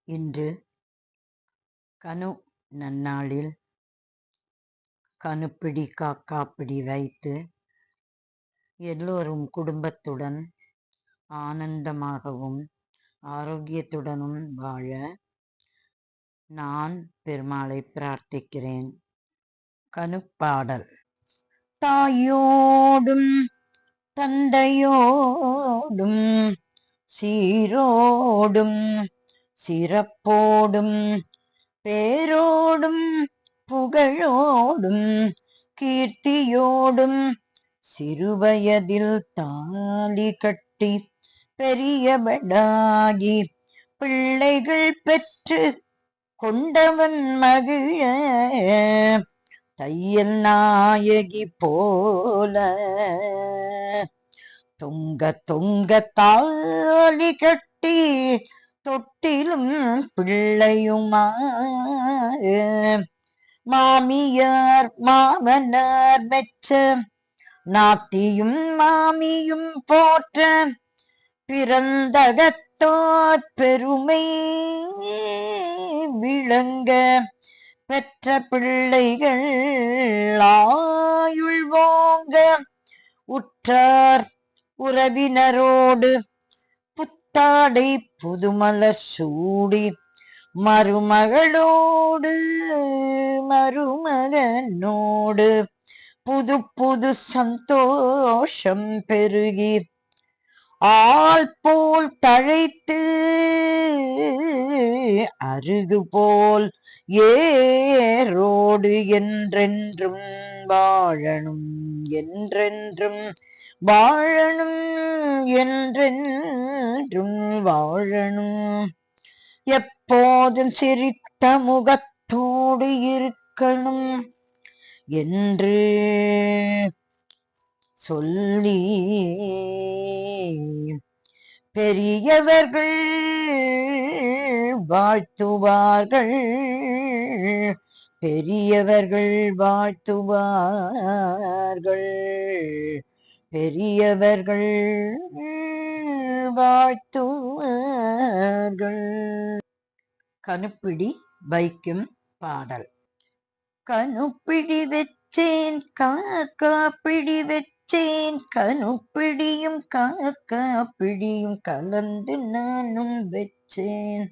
இன்று கனு நன்னாளில் கணுப்பிடி காக்காப்பிடி வைத்து எல்லோரும் குடும்பத்துடன் ஆனந்தமாகவும் ஆரோக்கியத்துடனும் வாழ நான் பெருமாளை பிரார்த்திக்கிறேன். கணுப்பாடல். தாயோடும் தந்தையோடும் சீரோடும் சிறப்போடும் பேரோடும் புகழோடும் கீர்த்தியோடும் சிறுவயதில் தாலி கட்டி பெரியவனாகி பிள்ளைகள் பெற்று கொண்டவன் மகிழ தையல் நாயகி போல தொங்க தொங்க தாலி கட்டி தொட்டிலும் பிள்ளையுமா மாமியார் மாமனார் மெச்ச நாத்தியும் மாமியும் போற்ற பிறந்தகத்தோர் பெருமை விளங்க பெற்ற பிள்ளைகள் ஆயுள் ஓங்க உற்றார் உறவினரோடு புத்தாடை புதுமலர் சூடி மருமகளோடு மருமகனோடு புது புது சந்தோஷம் பெருகி ஆள் போல் தழைத்து அருகு போல் ஏரோடு என்றென்றும் வாழணும் என்றென்றும் வாழணும் என்றென்றும் வாழணும். எப்போதும் சிரித்த முகத்தோடு இருக்கணும் என்று சொல்லி பெரியவர்கள் வாழ்த்துவார்கள் பெரியவர்கள் வாழ்த்துவார்கள் பெரியவர்கள் வாழ்த்துவார்கள். கணுப்பிடி வைக்கும் பாடல். கணுப்பிடி வச்சேன் காக்கா பிடி வச்சேன் கணுப்பிடியும் காக்கா பிடியும் கலந்து நானும் வச்சேன்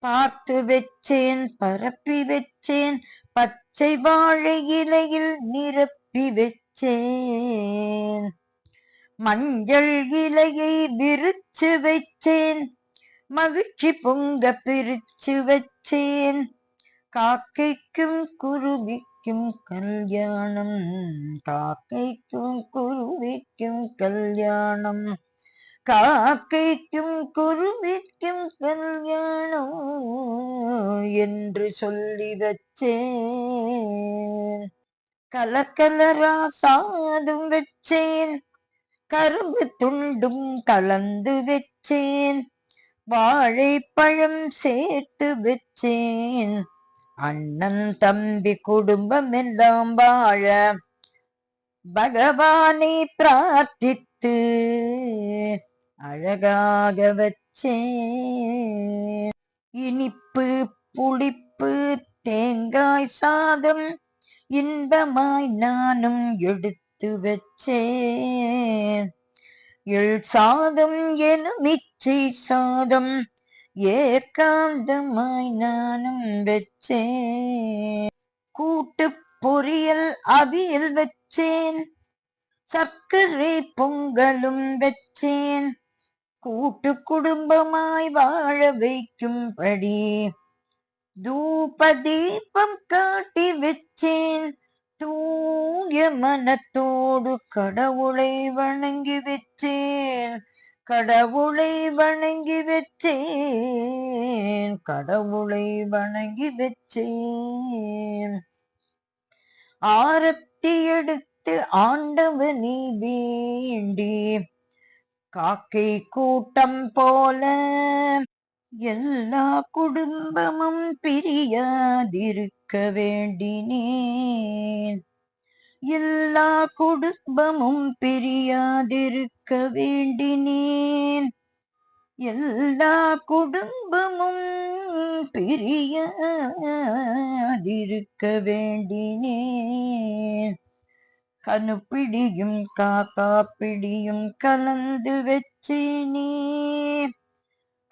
பார்த்து வச்சேன் பரப்பி வச்சேன் பச்சை வாழை இலையில் நிரப்பி வச்சேன் மஞ்சள் இலையை விரிச்சு வச்சேன் மகிழ்ச்சி பொங்க பிரிச்சு வச்சேன் காக்கைக்கும் குருவிக்கும் கல்யாணம் காக்கைக்கும் குருவிக்கும் கல்யாணம் காக்கைக்கும் குருவிக்கும் கல்யாணம் என்று சொல்லி வச்சேன் கலக்கலரா சாதும் வச்சேன் கரும்பு துண்டும் கலந்து வச்சேன் வாழைப்பழம் சேர்த்து வச்சேன் அண்ணன் தம்பி குடும்பம் எல்லாம் வாழ பகவானை பிரார்த்தித்து அழகாக வச்சேன் இனிப்பு புளிப்பு தேங்காய் சாதம் இன்பமாய் நானும் எடுத்து வச்சேன் எள் சாதம் எனும் இச்சை சாதம் ஏகாந்தமாய் நானும் வச்சேன் கூட்டு பொரியல் அவியல் வச்சேன் சர்க்கரை பொங்கலும் வச்சேன் கூட்டு குடும்பமாய் வாழ வைக்கும்படி தூப தீபம் காட்டி வச்சேன் தூய மனத்தோடு கடவுளை வணங்கி வச்சேன் கடவுளை வணங்கி வச்சேன் கடவுளை வணங்கி வச்சேன் ஆரத்தி எடுத்து ஆண்டவனை வேண்டி காக்கை கூட்டம் போல எல்லா குடும்பமும் பிரியாதிருக்க வேண்டினேன் எல்லா குடும்பமும் பிரியாதிருக்க வேண்டினேன் எல்லா குடும்பமும் பிரியாதிருக்க வேண்டினேன். கனுப்பிடியும் காக்கா பிடியும் கலந்து வச்சேனே.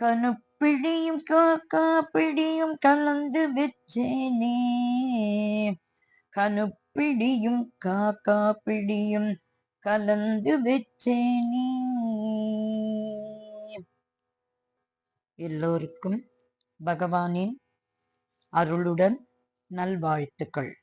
கனுப்பிடியும் காக்கா பிடியும் கலந்து வச்சேனே. கனுப்பிடியும் காக்கா பிடியும் கலந்து வச்சேனே. எல்லோருக்கும் பகவானின் அருளுடன் நல்வாழ்த்துக்கள்.